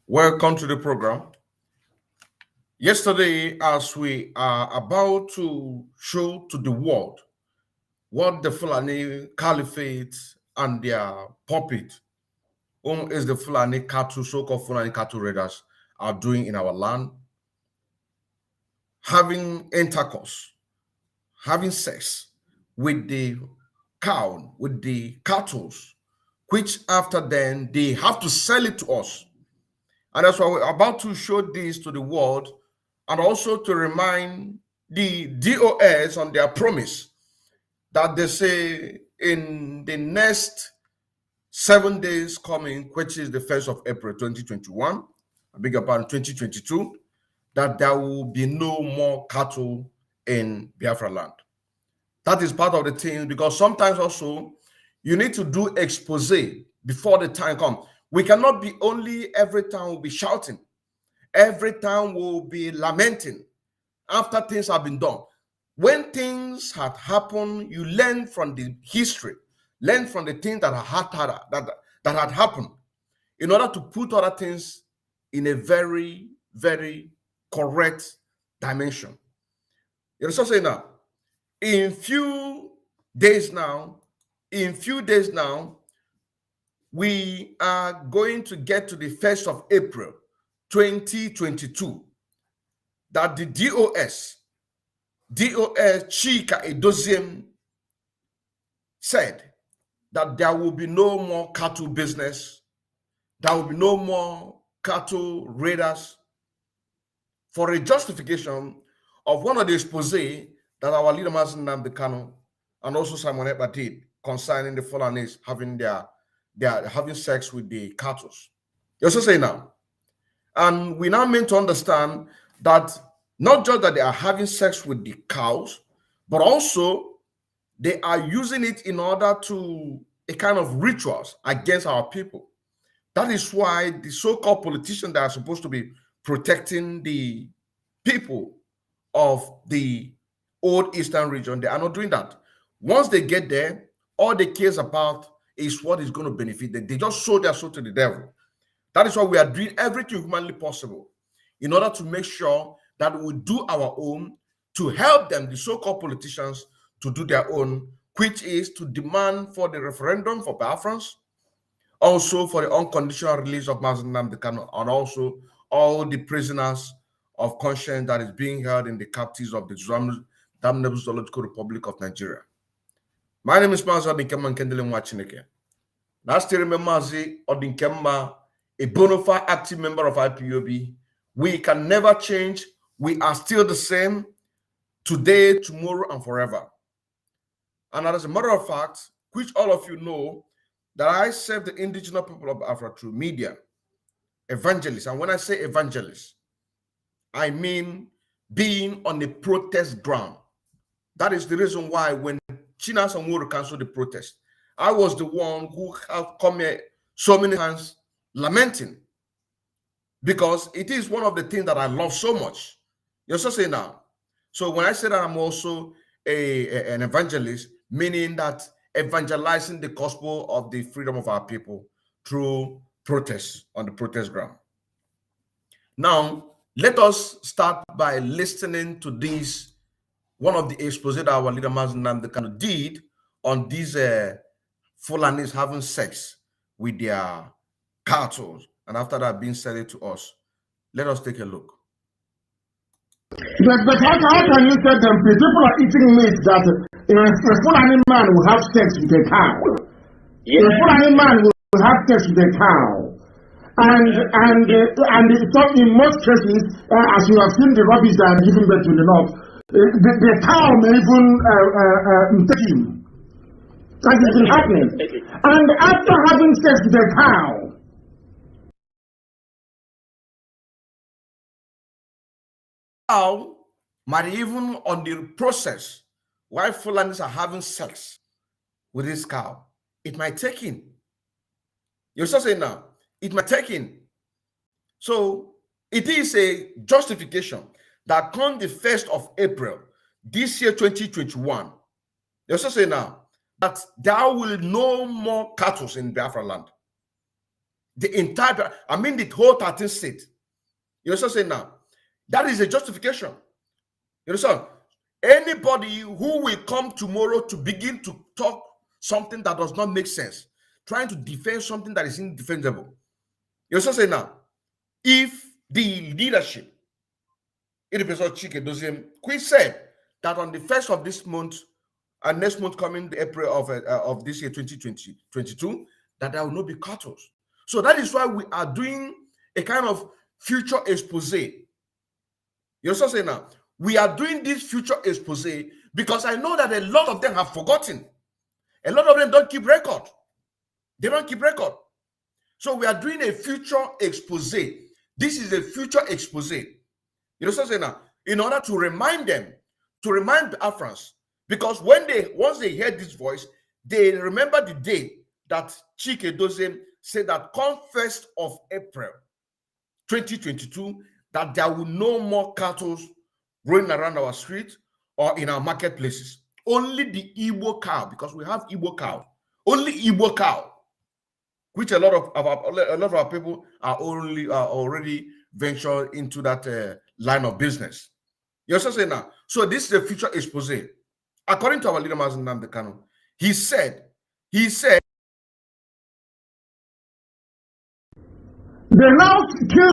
Welcome to the program. Yesterday, as we are about to show to the world what the Fulani Caliphate and their puppet, whom is the Fulani cattle, so-called Fulani cattle raiders, are doing in our land, having intercourse, having sex with the cow, with the cattle, which after then they have to sell it to us. And that's why we're about to show this to the world and also to remind the DOS on their promise that they say in the next 7 days coming, which is the 1st of April 2021, I beg your pardon, 2022, that there will be no more cattle in Biafra land. That is part of the thing, because sometimes also you need to do expose before the time comes. We cannot be only every time we'll be shouting, every time we'll be lamenting after things have been done. When things had happened, you learn from the history, learn from the things that had happened, in order to put other things in a very, very correct dimension. You understand what I'm saying now? In few days now, we are going to get to the 1st of April 2022 that the DOS Chika Edoziem said that there will be no more cattle business, there will be no more cattle raiders, for a justification of one of the expose that our leader Mazen Nnamdi and also Simon Ekpa did concerning the Fulanis having sex with the cattle. You also say now, and we now mean to understand that not just that they are having sex with the cows, but also they are using it in order to a kind of rituals against our people. That is why the so-called politicians that are supposed to be protecting the people of the old Eastern region, they are not doing that. Once they get there, all they care about is what is going to benefit them. They just sold their soul to the devil. That is why we are doing everything humanly possible in order to make sure that we do our own to help them, the so-called politicians, to do their own, which is to demand for the referendum for Biafrans, also for the unconditional release of Mazen Nnamdi Kanu, and also all the prisoners of conscience that is being held in the captives of the damnable Zoological Republic of Nigeria. My name is Mazi Odinkemma Nkendele Nwachineke. Last year, Mazi Odinkemma, a bona fide active member of IPOB. We can never change. We are still the same today, tomorrow, and forever. And as a matter of fact, which all of you know, that I serve the indigenous people of Biafra through media, evangelists. And when I say evangelists, I mean being on the protest ground. That is the reason why when Chinas and Wuru canceled the protest, I was the one who have come here so many times lamenting, because it is one of the things that I love so much. You're so saying now. So when I say that I'm also an evangelist, meaning that evangelizing the gospel of the freedom of our people through protests on the protest ground. Now, let us start by listening to this, one of the expose that our leader Mazen Nnamdi Kanu did on these Fulanis having sex with their cattle, and after that being said to us. Let us take a look. But how can you tell them people are eating meat that a Fulani man will have sex with a cow? Yeah. A Fulani man will have sex with a cow. And in most cases, as you have seen the rubbish that are given back to the north, the cow may even take him. That has been happening. And after having sex with a cow, might even on the process while Fulanis are having sex with this cow, it might take in. You're still saying now, it might take in. So it is a justification that come the 1st of April this year 2021. You're still saying now that there will no more cattle in Biafra land. The entire, I mean the whole 13th state. You understand what I'm saying now? That is a justification. You understand? Anybody who will come tomorrow to begin to talk something that does not make sense, trying to defend something that is indefensible. You understand what I'm saying now? If the leadership, in the person of Chike Doziem, Queen said that on the 1st of this month, and next month coming the April of this year 2022, that there will not be cattle. So that is why we are doing a kind of future expose. You understand what I'm saying now? We are doing this future expose because I know that a lot of them have forgotten. A lot of them don't keep record. They don't keep record. So we are doing a future expose. This is a future expose. You know what I'm saying now? In order to remind them, to remind the Afrans, because once they hear this voice, they remember the day that Chike Doziem said that come 1st of April 2022, that there will no more cattle running around our streets or in our marketplaces. Only the Igbo cow, because we have Igbo cow. Only Igbo cow, which a lot of our people are already ventured into that line of business. You understand saying now? So this is a future expose. According to our leader, Mazen Nnamdi Kanu, he said, they now kill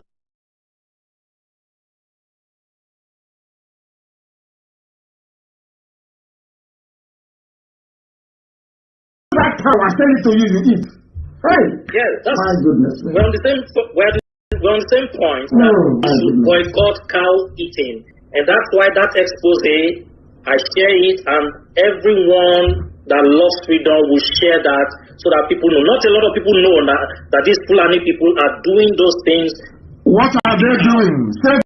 that cow and send it to you, you eat. Hey! Yes, that's my goodness. we're on the same point that we should boycott cow eating. And that's why that expose, I share it, and everyone that loves freedom will share that so that people know. Not a lot of people know that these Fulani people are doing those things. What are they doing? Say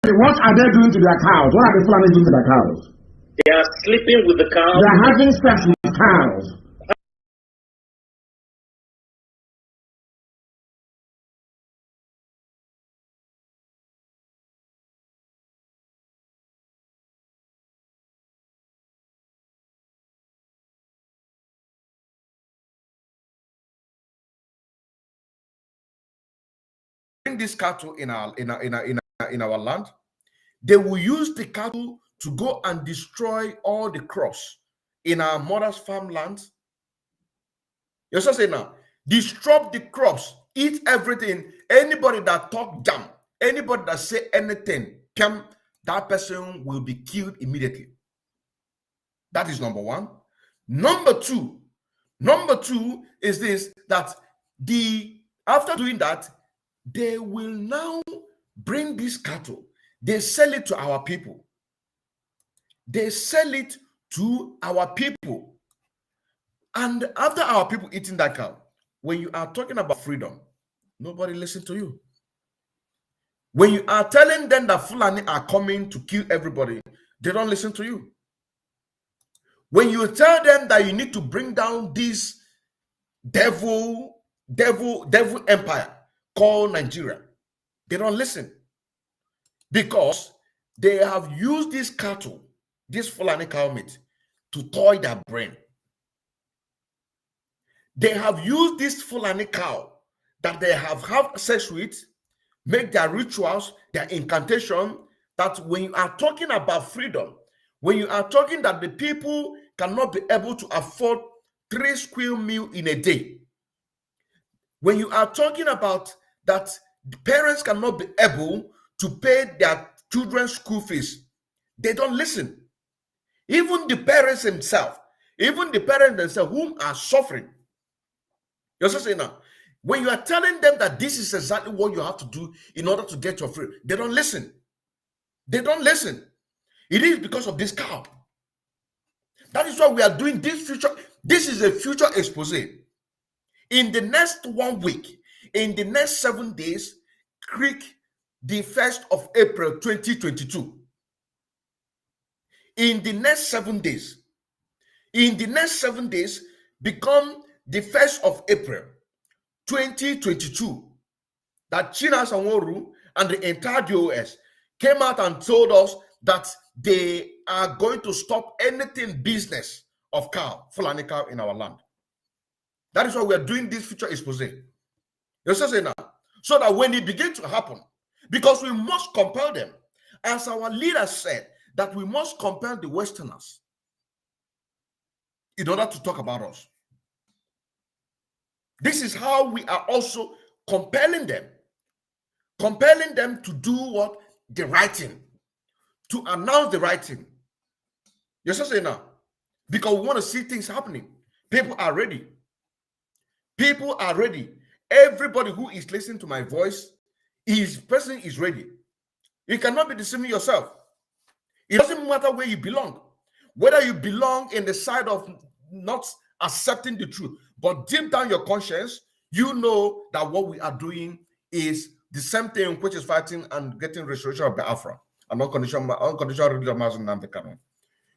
what are they doing to their cows? What are the Fulani doing to their cows? They are sleeping with the cows. They are having sex with cows. bring this cattle in our land, they will use the cattle to go and destroy all the crops in our mother's farmland. You understand saying now? Disrupt the crops, eat everything. Anybody that talk jam, anybody that say anything, that person will be killed immediately. That is number one. Number two is this, that after doing that, they will now bring this cattle. They sell it to our people. They sell it to our people. And after our people eating that cow, when you are talking about freedom, nobody listens to you. When you are telling them that Fulani are coming to kill everybody, they don't listen to you. When you tell them that you need to bring down this devil empire called Nigeria, they don't listen. Because they have used this cattle, this Fulani cow meat, to toy their brain. They have used this Fulani cow that they have sex with, make their rituals, their incantation, that when you are talking about freedom, when you are talking that the people cannot be able to afford 3 square meals in a day, When you are talking about that the parents cannot be able to pay their children's school fees, they don't listen. Even the parents themselves, whom are suffering. You're just saying now, when you are telling them that this is exactly what you have to do in order to get your free, they don't listen. They don't listen. It is because of this cow. That is why we are doing this future. This is a future expose. In the next 1 week, in the next 7 days, click the 1st of April 2022. In the next 7 days, become the 1st of April 2022, that China Sanworu and the entire DOS came out and told us that they are going to stop anything business of cow, Fulani cow in our land. That is why we are doing this future expose. You're saying now, so that when it begins to happen, because we must compel them, as our leader said, that we must compel the Westerners in order to talk about us. This is how we are also compelling them to do what? The right thing, to announce the right thing. You're saying now, because we want to see things happening. People are ready. People are ready. Everybody who is listening to my voice, person is ready. You cannot be deceiving yourself. It doesn't matter where you belong. Whether you belong in the side of not accepting the truth, but deep down your conscience, you know that what we are doing is the same thing, which is fighting and getting restoration of Biafra and unconditional release of Mazen Nnamdi Kanu.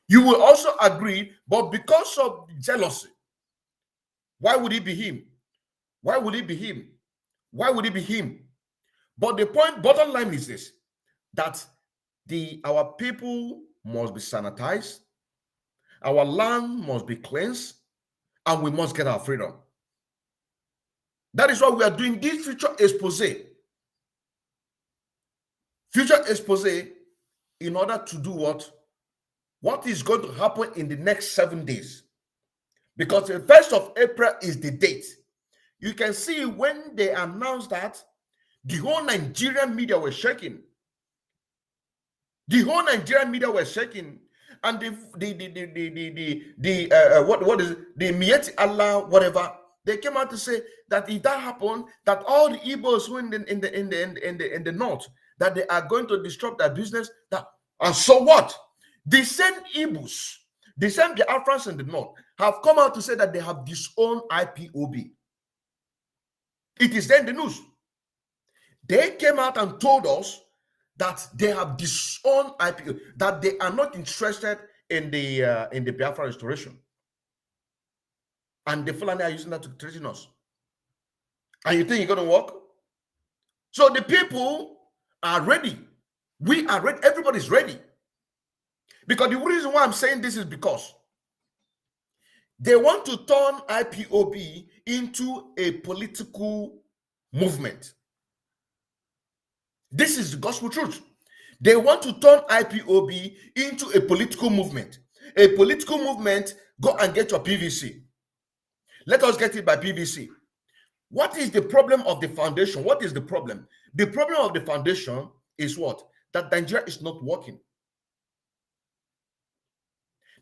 You will also agree, but because of jealousy, why would it be him? Why would it be him? Why would it be him? But the bottom line is this, that our people must be sanitized, our land must be cleansed, and we must get our freedom. That is why we are doing this future expose. Future expose in order to do what? What is going to happen in the next 7 days? Because the 1st of April is the date. You can see when they announced that, the whole Nigerian media was shaking. The whole Nigerian media was shaking, and the Mieti Allah whatever, they came out to say that if that happened, that all the Igbos who in the north, that they are going to disrupt their business. And so what? The same Igbos, the same Biafrans in the north have come out to say that they have disowned IPOB. It is there in the news. They came out and told us that they have disowned IPOB, that they are not interested in the Biafra restoration. And the Fulani are using that to threaten us. And you think you're going to work? So the people are ready. We are ready. Everybody's ready. Because the reason why I'm saying this is because they want to turn IPOB into a political movement. This is the gospel truth. They want to turn IPOB into a political movement. A political movement, go and get your PVC. Let us get it by PVC. What is the problem of the foundation? What is the problem? The problem of the foundation is what? That Nigeria is not working.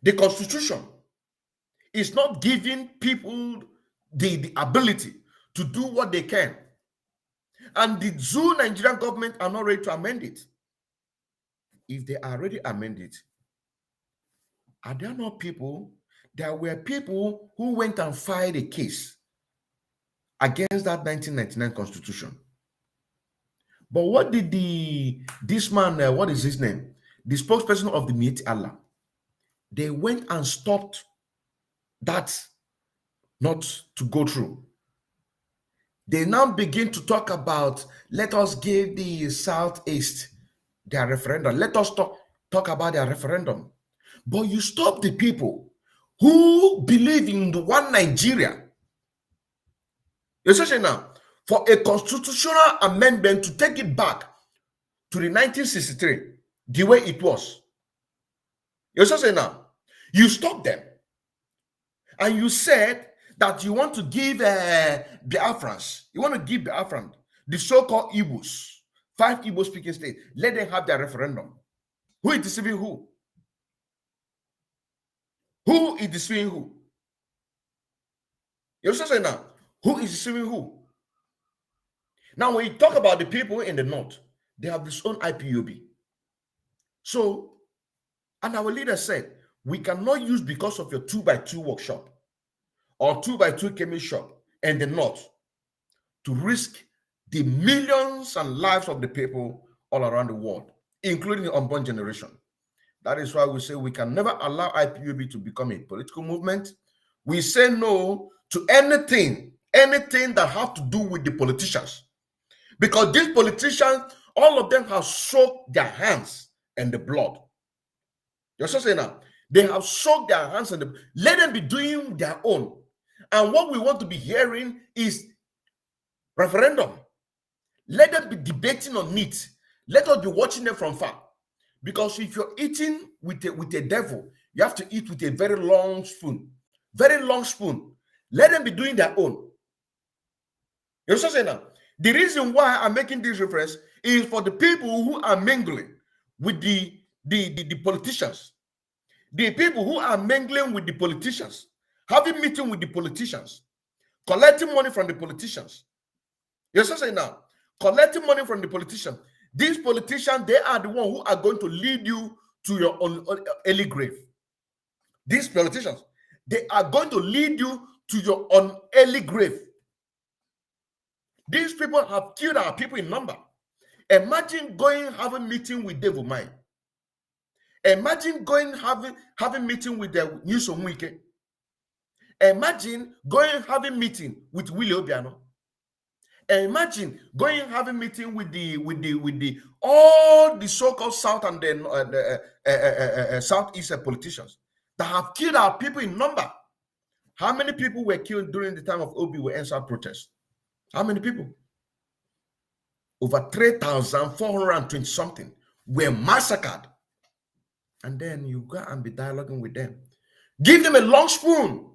The constitution is not giving people the ability to do what they can. And the Zoo Nigerian government are not ready to amend it. If they are ready to amend it, are there not people? There were people who went and filed a case against that 1999 constitution. But what did this man, what is his name? The spokesperson of the Mieti Allah, they went and stopped that not to go through. They now begin to talk about, let us give the Southeast their referendum. Let us talk about their referendum. But you stop the people who believe in the one Nigeria. Especially now, for a constitutional amendment to take it back to the 1963, the way it was. You're saying now, you stopped them. And you said that you want to give Biafrans, you want to give Biafran, the so-called Igbos, 5 Igbo speaking states, let them have their referendum. Who is deceiving who? Who is deceiving who? You understand now? Who is deceiving who? Now, when you talk about the people in the north, they have this own IPOB. So, and our leader said, we cannot use because of your 2x2 workshop or 2x2 chemist shop in the north to risk the millions and lives of the people all around the world, including the unborn generation. That is why we say we can never allow IPOB to become a political movement. We say no to anything that have to do with the politicians. Because these politicians, all of them have soaked their hands in the blood. You're so saying now, they have soaked their hands in the blood. Let them be doing their own. And what we want to be hearing is referendum. Let them be debating on it. Let us be watching them from far. Because if you're eating with a devil, you have to eat with a very long spoon. Very long spoon. Let them be doing their own. You know what I'm saying now? The reason why I'm making this reference is for the people who are mingling with the politicians. The people who are mingling with the politicians, having meeting with the politicians, collecting money from the politicians. You know what I'm saying now? Collecting money from the politicians. These politicians, they are the ones who are going to lead you to your own early grave. These politicians, they are going to lead you to your own early grave. These people have killed our people in number. Imagine going having meeting with Devil Mine. Imagine going having meeting with the Newsom Wike. Imagine going having meeting with Willie Obiano. Imagine going having meeting with the all the so-called South and then Southeast politicians that have killed our people in number. How many people were killed during the time of Obi were NSAS protests? How many people? Over 3,420 something were massacred. And then you go and be dialoguing with them. Give them a long spoon.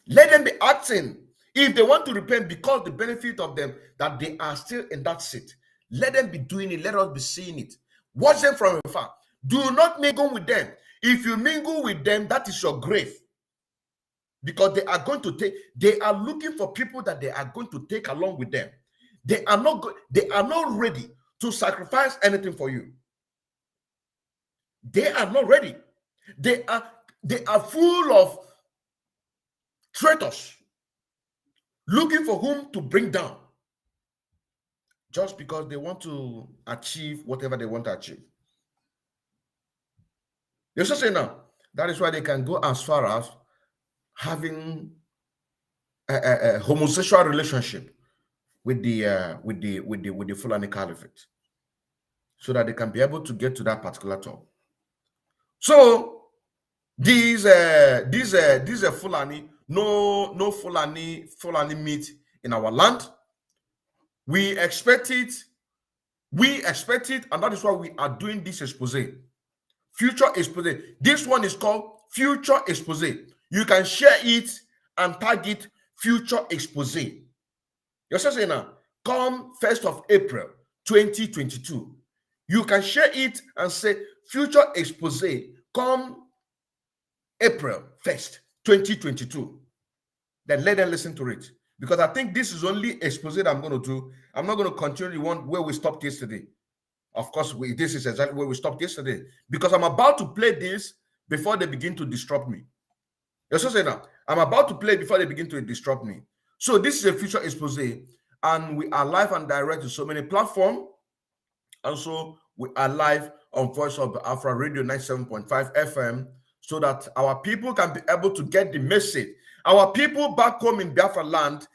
Let them be acting. If they want to repent because the benefit of them that they are still in that seat, let them be doing it. Let us be seeing it. Watch them from afar. Do not mingle with them. If you mingle with them, that is your grave. Because they are going to take, they are looking for people that they are going to take along with them. They are not ready to sacrifice anything for you. They are not ready. They are full of traitors looking for whom to bring down just because they want to achieve whatever they want to achieve. You're just saying now, that is why they can go as far as having a homosexual relationship with the Fulani Caliphate, so that they can be able to get to that particular top. So these Fulani, no Fulani meat in our land. We expect it, and that is why we are doing this expose. Future expose. This one is called Future Expose. You can share it and tag it Future Expose. You're saying now, come 1st of April 2022. You can share it and say Future Expose, come April 1st, 2022. Then let them listen to it. Because I think this is only expose that I'm going to do. I'm not going to continue the one where we stopped yesterday. Of course, this is exactly where we stopped yesterday. Because I'm about to play this before they begin to disrupt me. You're so saying now, I'm about to play before they begin to disrupt me. So this is a Future Expose. And we are live and direct to so many platforms. And so we are live on Voice of Biafra Radio 97.5 FM, so that our people can be able to get the message. Our people back home in Biafra land,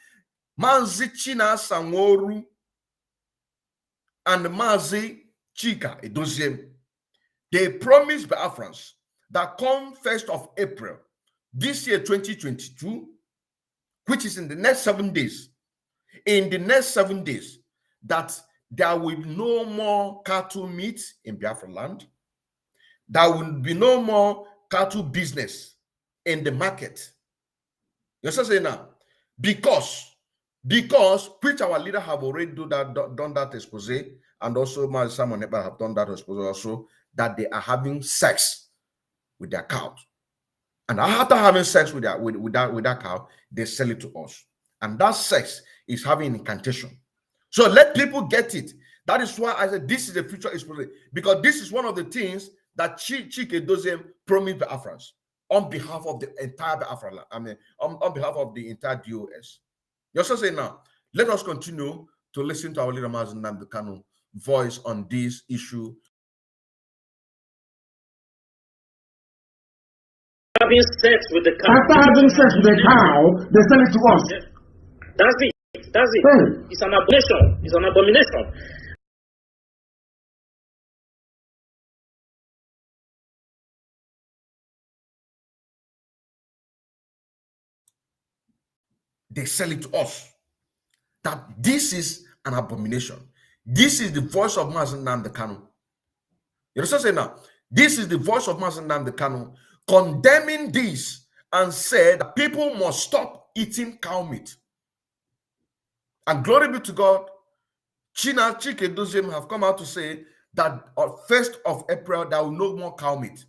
Mazi China Sanworu and Mazi Chika Edoziem, they promised Biafrans that come 1st of April this year 2022, which is in the next 7 days, that there will be no more cattle meat in Biafra land. There will be no more cattle business in the market. You say now, because which our leader have already done that expose, and also my Simon Eber have done that expose also, that they are having sex with their cow. And after having sex with that cow, they sell it to us. And that sex is having incantation. So let people get it. That is why I said this is the future expose, because this is one of the things that Chike Doziem promised the Biafrans on behalf of the entire Biafra, I mean, on behalf of the entire DOS. You also say now, let us continue to listen to our leader Mazi Nnamdi Kanu voice on this issue. Having sex with the cow. After having sex with the cow, they sell it to us. That's it. That's it. It's an abomination. It's an abomination. They sell it to us. That this is an abomination. This is the voice of Mazi Nnamdi Kanu. You understand saying now? This is the voice of Mazi Nnamdi Kanu condemning this and said that people must stop eating cow meat. And glory be to God, Chike Doziem have come out to say that on 1st of April, there will no more cow meat.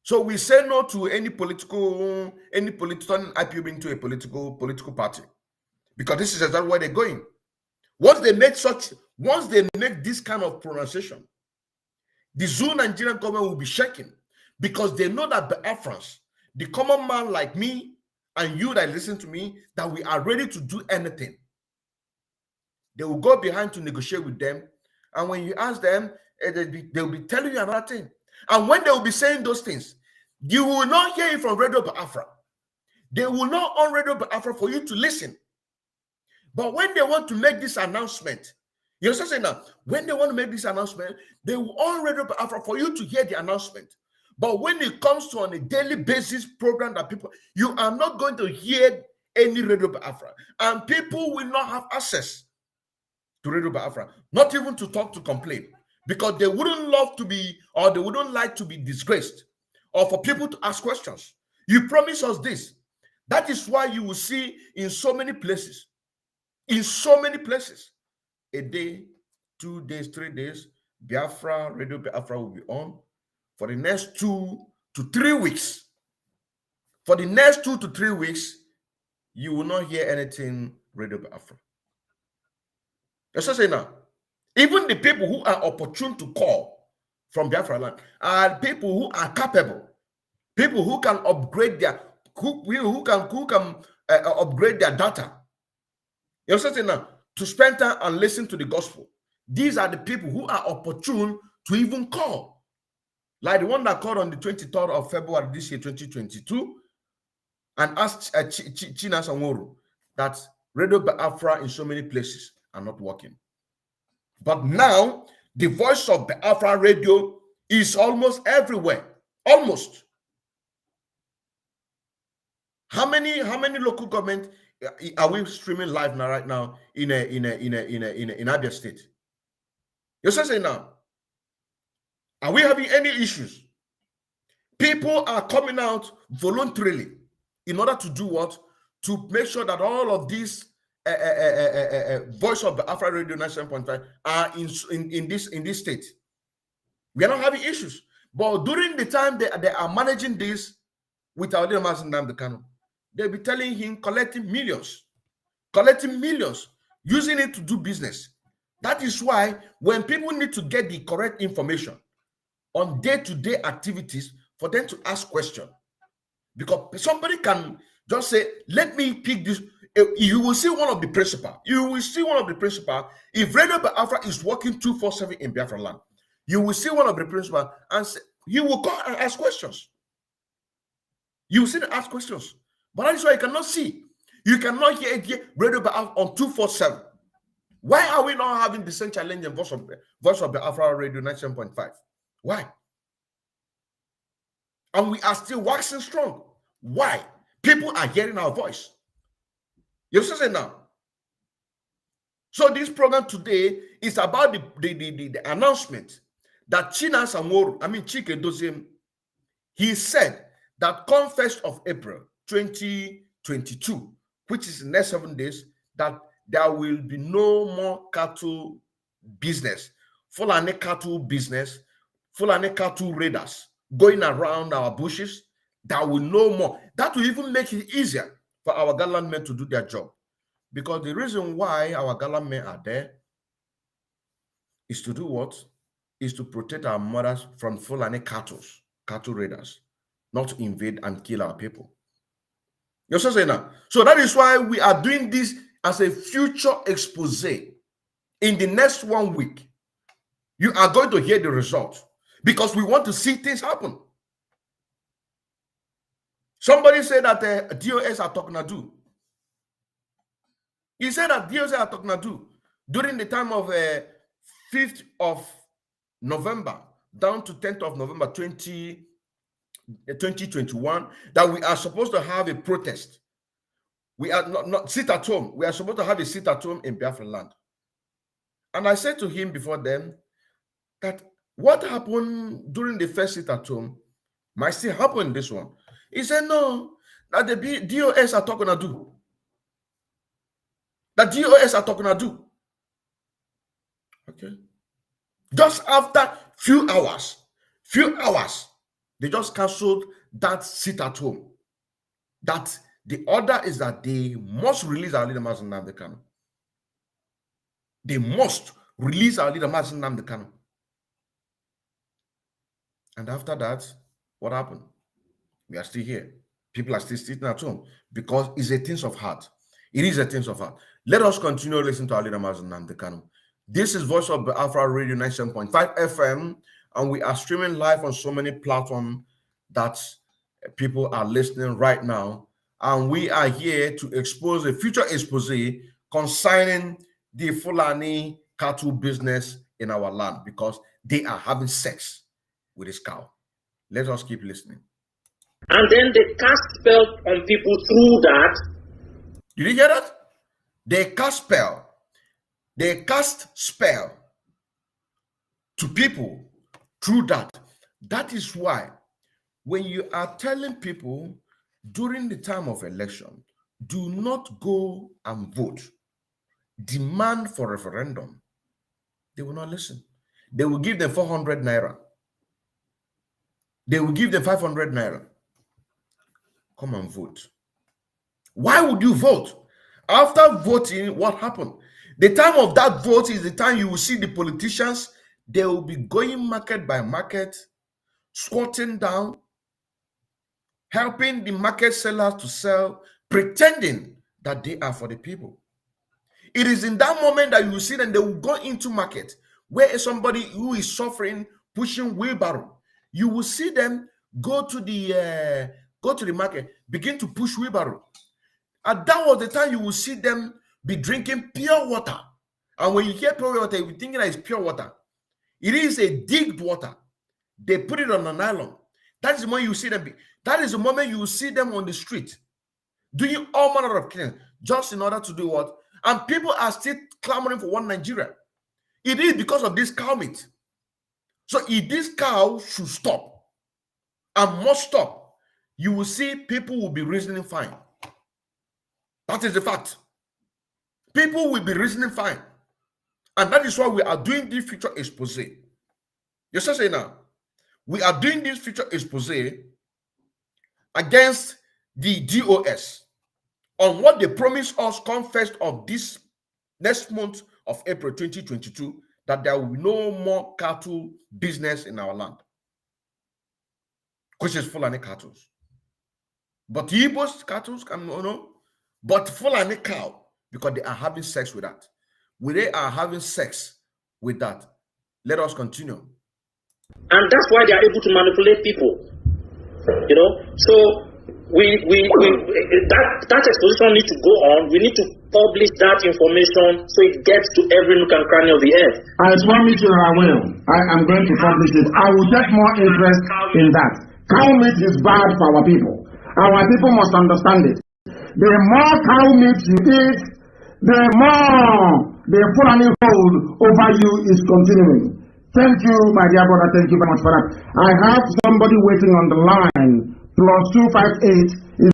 So we say no to any political IPOB into a political party, because this is exactly where they're going. Once they make this kind of pronunciation, the Zoo Nigerian government will be shaking, because they know that the Biafrans, the common man like me and you that listen to me, that we are ready to do anything. They will go behind to negotiate with them, and when you ask them, they will be telling you another thing. And when they will be saying those things, you will not hear it from Radio Biafra. They will not on Radio Biafra for you to listen. But when they want to make this announcement, you understand saying now, when they want to make this announcement, they will on Radio Biafra for you to hear the announcement. But when it comes to on a daily basis program that people, you are not going to hear any Radio Biafra. And people will not have access to Radio Biafra, not even to talk, to complain, because they wouldn't love to be, or they wouldn't like to be disgraced, or for people to ask questions. You promise us this. That is why you will see in so many places, a day, 2 days, 3 days, Biafra, Radio Biafra will be on for the next 2 to 3 weeks. For the next 2 to 3 weeks, you will not hear anything Radio Biafra. Let's just say now, even the people who are opportune to call from Biafra land are people who are capable, people who can upgrade their who can upgrade their data. You understand now, to spend time and listen to the gospel. These are the people who are opportune to even call, like the one that called on the 23rd of February this year, 2022, and asked China Sanworu that Radio Biafra in so many places are not working. But now the voice of Biafra radio is almost everywhere. Almost. How many local government are we streaming live now right now in Abia State? You're saying now, are we having any issues? People are coming out voluntarily in order to do what? To make sure that all of these voice of the Biafra Radio 97.5 are in this state. We are not having issues. But during the time they are managing this with our leader Mazi Nnamdi Kanu, they'll be telling him collecting millions, using it to do business. That is why when people need to get the correct information on day-to-day activities, for them to ask questions, because somebody can just say, let me pick this. You will see one of the principal. If Radio Biafra is working 247 in Biafra land, you will see one of the principal and say, he will call and ask questions. You will see them ask questions. But that is why you cannot see. You cannot hear Radio Biafra on 247. Why are we not having the same challenge in Voice of Biafra Radio 97.5? Why? And we are still waxing strong. Why? People are hearing our voice. You see now. So this program today is about the announcement that Chike Doziem, he said that come 1st of April, 2022, which is the next 7 days, that there will be no more cattle business, Fulani cattle business, Fulani cattle raiders going around our bushes. That will no more. That will even make it easier for our gallant men to do their job. Because the reason why our gallant men are there is to do what? Is to protect our mothers from Fulani cattle raiders, not to invade and kill our people. You see saying now? So that is why we are doing this as a future expose. In the next 1 week, you are going to hear the result, because we want to see things happen. Somebody said that DOS are talking to do. He said that DOS are talking to do during the time of 5th of November down to 10th of November 2021, that we are supposed to have a protest. We are not sit at home. We are supposed to have a sit at home in Biafra land. And I said to him before then that what happened during the first sit at home might still happen in this one. He said, no, that the DOS are talking to do. That DOS are talking to do. Okay. Just after few hours, they just cancelled that sit at home. That the order is that they must release our leader, Mazen Nnamdi Kanu. They must release our leader, Mazen Nnamdi Kanu. And after that, what happened? We are still here. People are still sitting at home because it's a thing of heart. It is a thing of heart. Let us continue listening to our leader, Mazen Nnamdi Kanu. This is Voice of Biafra Radio 97.5 FM, and we are streaming live on so many platforms that people are listening right now. And we are here to expose a future expose concerning the Fulani cattle business in our land, because they are having sex with this cow. Let us keep listening. And then they cast spell on people through that. Did you hear that? They cast spell. They cast spell to people through that. That is why when you are telling people during the time of election, do not go and vote, demand for referendum, they will not listen. They will give them 400 naira. They will give them 500 naira. Come and vote. Why would you vote? After voting, what happened? The time of that vote is the time you will see the politicians. They will be going market by market, squatting down, helping the market sellers to sell, pretending that they are for the people. It is in that moment that you will see them. They will go into market where somebody who is suffering, pushing wheelbarrow. You will see them go to the market, begin to push wheelbarrow. And that was the time you will see them be drinking pure water. And when you hear pure water, you're thinking that it's pure water. It is a digged water. They put it on a nylon. That is the moment you see them. That is the moment you will see them on the street doing all manner of things just in order to do what? And people are still clamoring for one Nigeria. It is because of this cow meat. So if this cow should stop and must stop, you will see people will be reasoning fine. That is the fact. People will be reasoning fine. And that is why we are doing this future expose. You say now, we are doing this future expose against the DOS on what they promised us come 1st of this next month of April 2022, that there will be no more cattle business in our land, which is Fulani cattle. But Igbo's cattle can no, but Fulani cow, because they are having sex with that. When they are having sex with that, let us continue. And that's why they are able to manipulate people. You know, so that exposition needs to go on. We need to publish that information so it gets to every nook and cranny of the earth. I promise you I will. I am going to publish it. I will take more interest in that. Cow meat is bad for our people. Our people must understand it. The more cow meat you eat, the more the Fulani hold over you is continuing. Thank you, my dear brother. Thank you very much for that. I have somebody waiting on the line. +258 is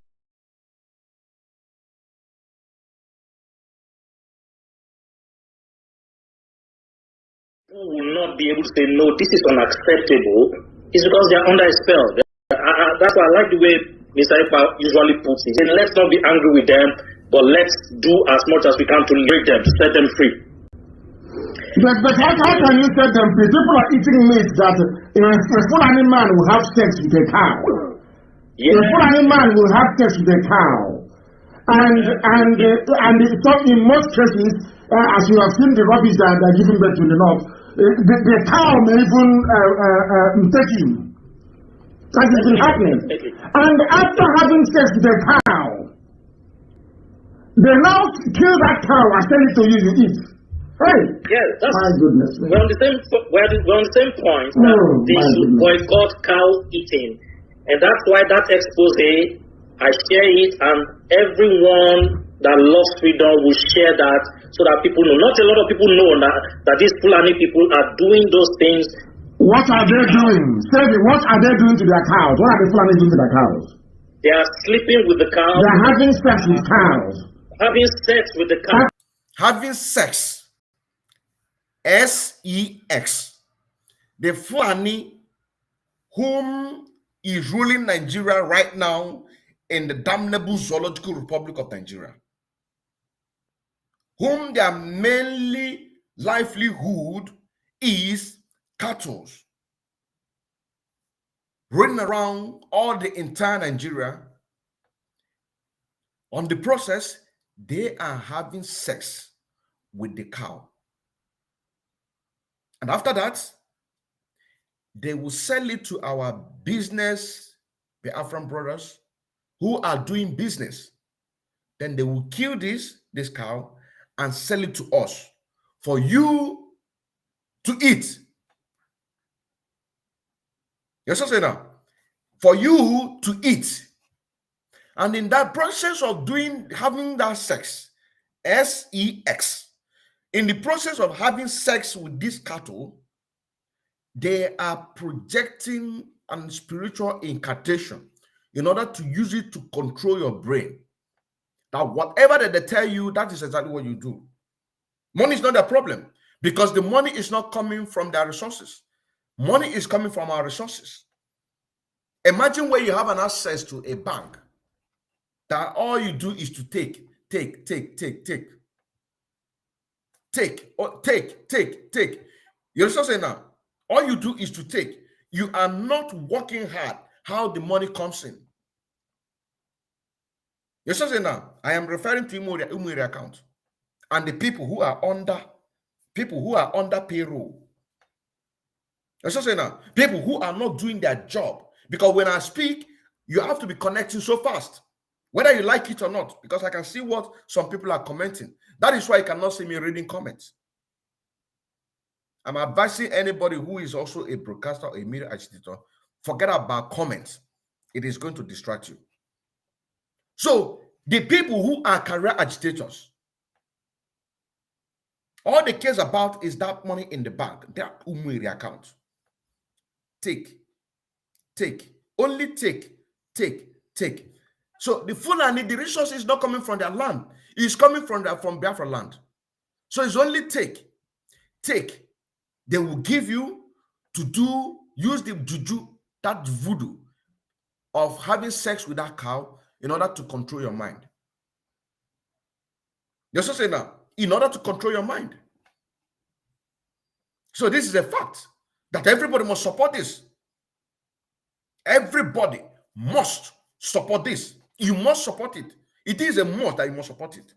will not be able to say, no, this is unacceptable, is because they are under a spell. That's why I like the way Mr. Ipa usually puts it. Let's not be angry with them, but let's do as much as we can to liberate them, to set them free. But how can you set them free? People are eating meat that a Fulani man will have sex with a cow. Yeah. A Fulani man will have sex with a cow. And so in most cases, as you have seen the rubbish that are giving birth to the north, the cow may even take him. That has been happening. And after having sex with the cow, they now kill that cow and sell it to you to eat. Right? Yes, that's my goodness. We're on the same point. They should boycott cow eating, and that's why that expose, I share it, and everyone that loves freedom will share that, so that people know. Not a lot of people know that these Fulani people are doing those things. What are they doing? Say me, what are they doing to their cows? What are the Fulani doing to their cows? They are sleeping with the cows. They are having sex with cows. Having sex with the cows. Having sex. S-E-X. The Fulani whom is ruling Nigeria right now in the damnable Zoological Republic of Nigeria, whom their mainly livelihood is cattle, running around all the entire Nigeria. On the process, they are having sex with the cow. And after that, they will sell it to our business, the Biafran brothers, who are doing business. Then they will kill this cow and sell it to us for you to eat. Yes, I say now. For you to eat. And in that process of having that sex, S-E-X, in the process of having sex with this cattle, they are projecting a spiritual incantation in order to use it to control your brain. That whatever that they tell you, that is exactly what you do. Money is not the problem, because the money is not coming from their resources. Money is coming from our resources. Imagine where you have an access to a bank that all you do is to take. You understand saying now? All you do is to take. You are not working hard how the money comes in. You understand saying now? I am referring to Umuri account and the people who are under payroll. You understand saying now? People who are not doing their job. Because when I speak, you have to be connecting so fast, whether you like it or not, because I can see what some people are commenting. That is why you cannot see me reading comments. I'm advising anybody who is also a broadcaster or a media agitator, forget about comments. It is going to distract you. So the people who are career agitators, all they care about is that money in the bank, their Umuri account. Take. Only take. So the Fulani, the resource is not coming from their land. It's coming from Biafra land. So it's only take. They will give you to use the juju, that voodoo of having sex with that cow in order to control your mind. You're so saying now, in order to control your mind. So this is a fact that everybody must support this. Everybody must support this. You must support it. It is a must that you must support it.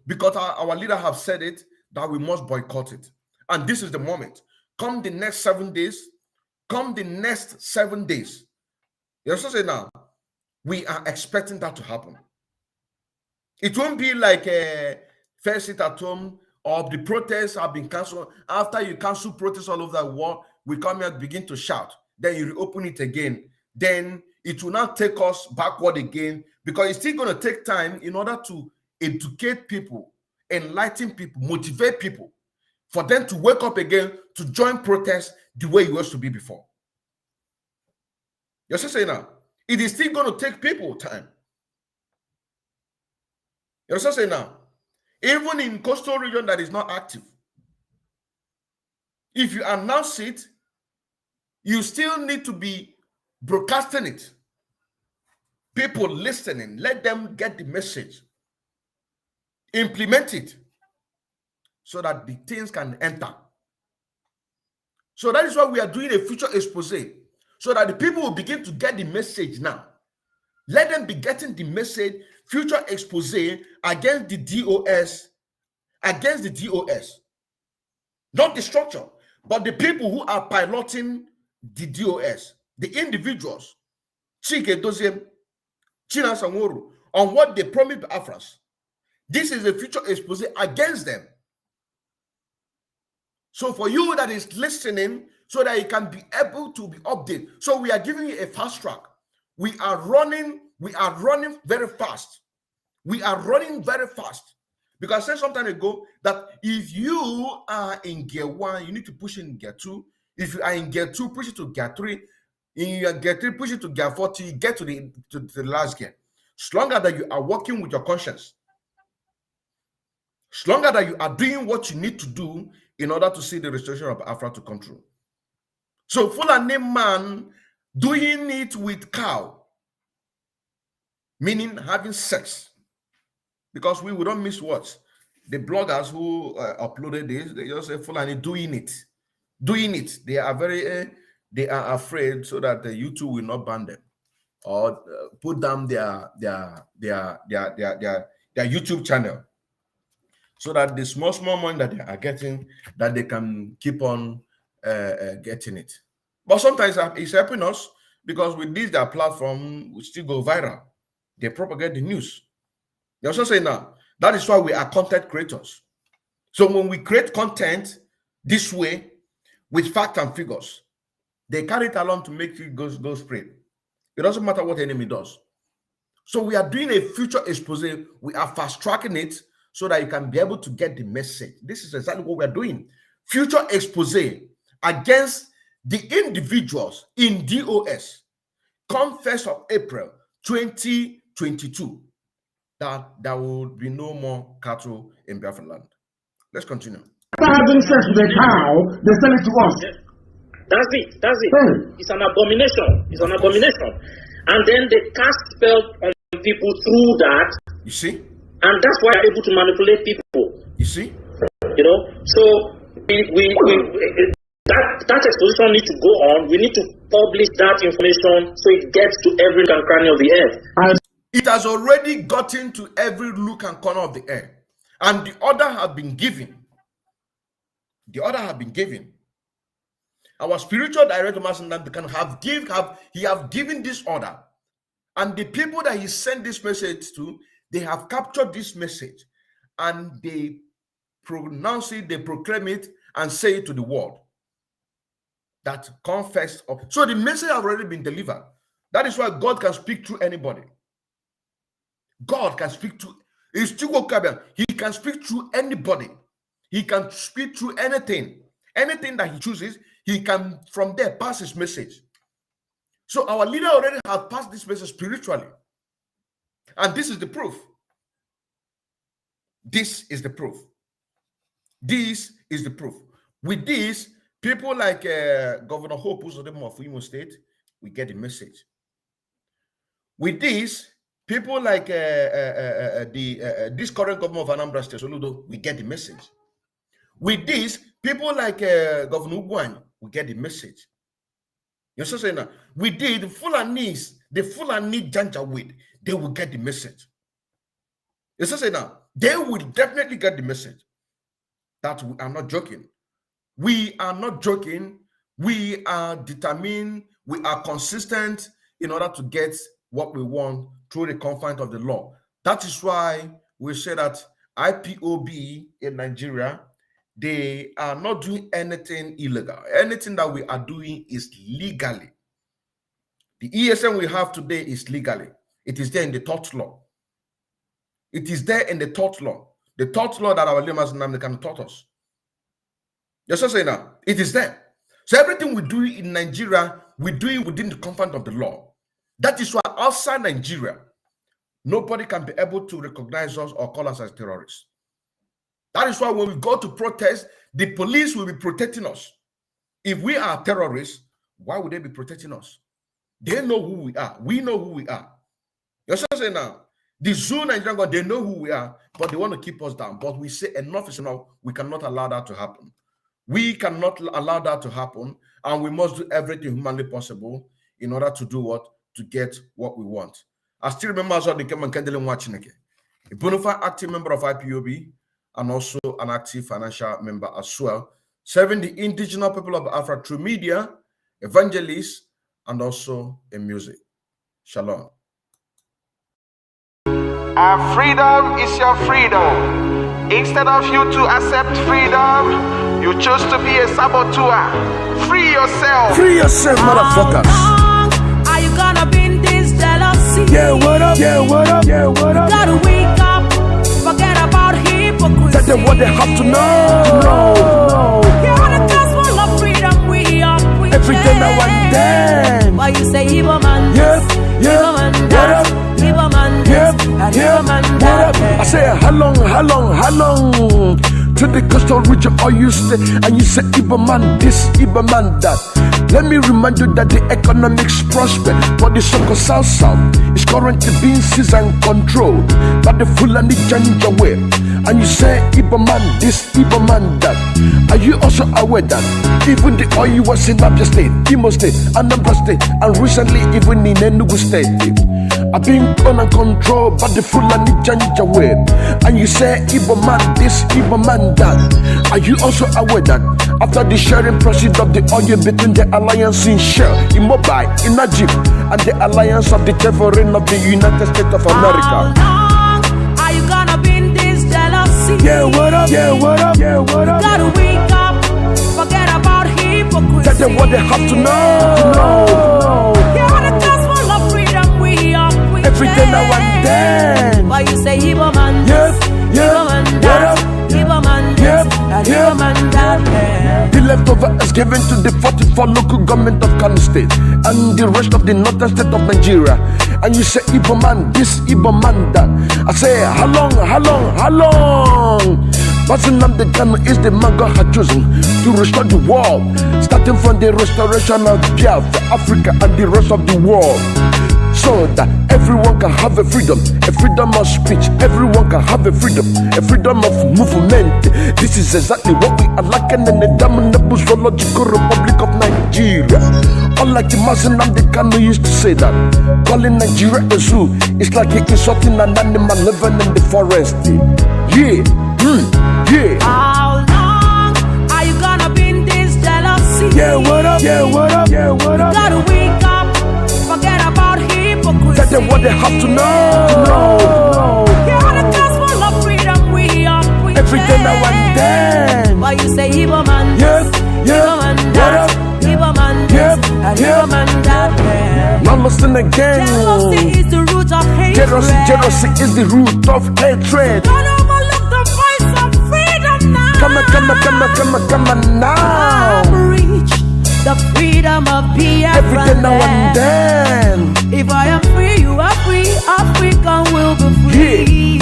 Because our leader have said it, that we must boycott it. And this is the moment. Come the next 7 days, you're so saying now, we are expecting that to happen. It won't be like a first sit at home or the protests have been cancelled. After you cancel protests all over the world, we come here and begin to shout. Then you reopen it again. Then it will not take us backward again, because it's still going to take time in order to educate people, enlighten people, motivate people, for them to wake up again to join protests the way it used to be before. You're saying now, it is still going to take people time. You're saying now, even in coastal region that is not active, If you announce it, you still need to be broadcasting it. People listening, let them get the message. Implement it so that the things can enter. So that is why we are doing a future expose, so that the people will begin to get the message now. Let them be getting the message, future expose against the DOS, not the structure, but the people who are piloting the DOS, the individuals, Chike Doziem, China Sanworu, on what they promised Biafrans. This is a future expose against them. So for you that is listening, so that you can be able to be updated. So we are giving you a fast track. We are running very fast. We are running very fast. Because I said some time ago that if you are in gear 1, you need to push in gear 2. If you are in gear 2, push it to gear 3. In your gear 3, push it to gear 4 till you get to the last gear. As long as that you are working with your conscience, as long as that you are doing what you need to do in order to see the restoration of Biafra to come true. So Fulani man doing it with cow, meaning having sex, because we don't miss words. The bloggers who uploaded this, they just say Fulani doing it. They are they are afraid so that the YouTube will not ban them or put down their YouTube channel, so that the small money that they are getting, that they can keep on getting it. But sometimes it's helping us, because with this, their platform will still go viral. They propagate the news. They also say now, that is why we are content creators. So when we create content this way, with facts and figures, they carry it along to make it go spread. It doesn't matter what the enemy does. So we are doing a future expose. We are fast tracking it so that you can be able to get the message. This is exactly what we are doing. Future expose against the individuals in DOS. Come 1st of April 2022, that there will be no more cattle in Biafra land. Let's continue. After having sex with a cow, they sell it to us. That's it. It's an abomination. And then they cast spell on people through that. You see? And that's why they're able to manipulate people. You see? You know? So that exposition needs to go on. We need to publish that information so it gets to every nook and cranny of the earth. It has already gotten to every nook and corner of the earth. And the order have been given. Our spiritual director, Master Namdekan, have given this order. And the people that he sent this message to, they have captured this message. And they pronounce it, they proclaim it, and say it to the world. That confess of. So the message has already been delivered. That is why God can speak through anybody. God can speak to. He can speak through anybody. He can speak through anything. Anything that he chooses, he can from there pass his message. So our leader already has passed this message spiritually. And this is the proof. This is the proof. With this, people like Governor Hope, who's the of Imo State, we get the message. With this, people like this current government of Anambra State, Soludo, we get the message. With this, people like Governor Ugwan, we get the message. You're so saying that we did the Fulani Janjaweed, they will get the message. You're so saying that they will definitely get the message. That we are not joking. We are not joking. We are determined. We are consistent in order to get what we want through the confines of the law. That is why we say that IPOB in Nigeria, they are not doing anything illegal. Anything that we are doing is legally. The ESN we have today is legally. It is there in the tort law. It is there in the tort law. The tort law that our leaders can taught us. Just saying now, it is there. So everything we do in Nigeria, we do it within the confines of the law. That is why outside Nigeria, nobody can be able to recognize us or call us as terrorists. That is why when we go to protest, the police will be protecting us. If we are terrorists, why would they be protecting us? They know who we are. We know who we are. You're saying now, the Zoo Nigerian God, they know who we are, but they want to keep us down. But we say enough is enough. We cannot allow that to happen. We cannot allow that to happen, and we must do everything humanly possible in order to do what? To get what we want. I still remember as well the MNK and IPOB, a bona fide active member of IPOB, and also an active financial member as well, serving the indigenous people of Biafra through media, evangelists, and also in music. Shalom. Our freedom is your freedom. Instead of you to accept freedom, you chose to be a saboteur. Free yourself. Free yourself, motherfuckers. How long are you gonna be in this jealousy? Yeah, what up? Yeah, what up? Yeah, what up? Gotta wake up, forget about hypocrisy. Tell them what they have to know. You're the gospel of freedom we are preaching. Every day now and then. Why you say Igbo man Yep, this, yep, Igbo man what that, up? Igbo man this, Yep, and yep, Igbo man what that. up? I say, how long? To the coastal region, all you stay, and you say, Igbo man this, Igbo man that. Let me remind you that the economics prosper, but the so-called South is currently being seized and controlled by the Fulani Janjaweed. And you say, Igbo man this, Igbo man that. Are you also aware that even the oil was in Abia State, Imo State, Anambra State, and recently even in Enugu State are being owned and controlled by the Fulani Janjaweed? And you say, Igbo man this, Igbo man that. Are you also aware that after the sharing proceeds of the oil between the alliance in Shell, in Mobile, in Najib, and the alliance of the Teforin of the United States of America? How long are you gonna be in this jealousy? Yeah, what up? Yeah, what up? Yeah, what up? Gotta wake up, forget about hypocrisy. Tell them what they have to know. You're the gospel of freedom we are preaching. Every day now and then. Why you say Igbo man Yep, this, yep, Igbo man what that, up? Igbo man this, Yep, and yep. Igbo man that. The leftover is given to the 44 local government of Kano State and the rest of the northern state of Nigeria. And you say, Igbo man this, Igbo man that. I say, how long? Basinam the Kano is the man God had chosen to restore the world, starting from the restoration of Biafra, Africa, and the rest of the world, so that everyone can have a freedom of speech, everyone can have a freedom of movement. This is exactly what we are lacking in the damnable zoological Republic of Nigeria. Unlike the Mazinam the Kano used to say that calling Nigeria a zoo is like insulting an animal living in the forest. Yeah. How long are you gonna be in this jealousy? Yeah, what up? Yeah, what up? Yeah, what up? Gotta wake up, forget about hypocrisy. Tell them what they have to know. You're the gospel of freedom we are preaching. Every day now and then. Why you say Igbo man Yep, this, yep, Igbo man what that, up? Igbo man this, Yep, and yep. Igbo man that. Now listen again. Jealousy is the root of hatred. Jealousy is the root of hatred. Don't overlook the voice of freedom now. Come on now. Reach the freedom of Biafra. Every day now and then. If I am free, you are free. Africa will be free.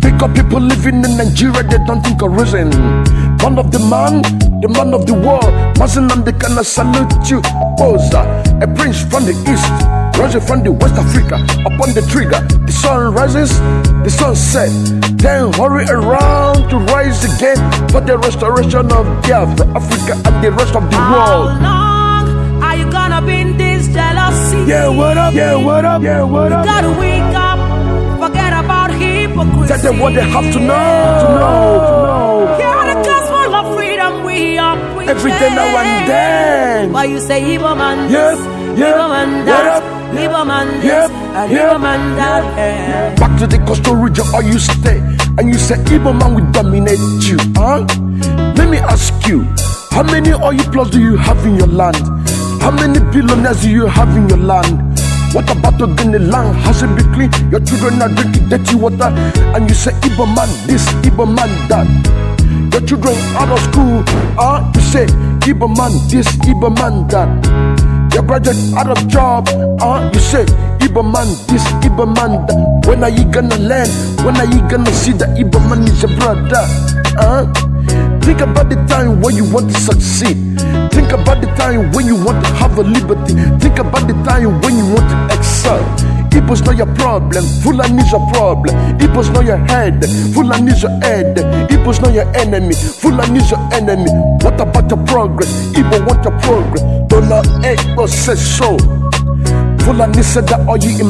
Pick up people living in Nigeria, they don't think of reason. Man of the man of the world. Mazinam the Kana salute you. Oza, a prince from the east, rising from the West Africa. Upon the trigger, the sun rises, the sun sets. Then hurry around to rise again for the restoration of Biafra, Africa, and the rest of the world. How long are you gonna be in this jealousy? Yeah, what up? Yeah, what up? Yeah, what up? Gotta wake up, forget about hypocrisy. Tell them what they have to know. You're the gospel of freedom we are preaching. Every day now and then. Why you say Igbo man Yep, this, yep, Igbo man what that, up? Igbo man this, Yep, and yep. Igbo man that. Back to the coastal region, or you stay, and you say Igbo man will dominate you, huh? Let me ask you, how many oil plots do you have in your land? How many billionaires do you have in your land? What about the land? Has it been clean? Your children are drinking dirty water, and you say Igbo man this, Igbo man that. Your children out of school, you say Igbo man this, Igbo man that. Your graduate out of job, you say Igbo man this, Igbo man that. When are you gonna learn? When are you gonna see that Igbo man is your brother? Think about the time when you want to succeed. Think about the time when you want to have a liberty. Think about the time when you want to excel. Igbos not your problem, Fulani's your problem. Igbos not your head, Fulani's your head. Igbos not your enemy, Fulani's your enemy. What about your progress? Igbo want your progress. Dollar Igbo says so. Fulani said that all you in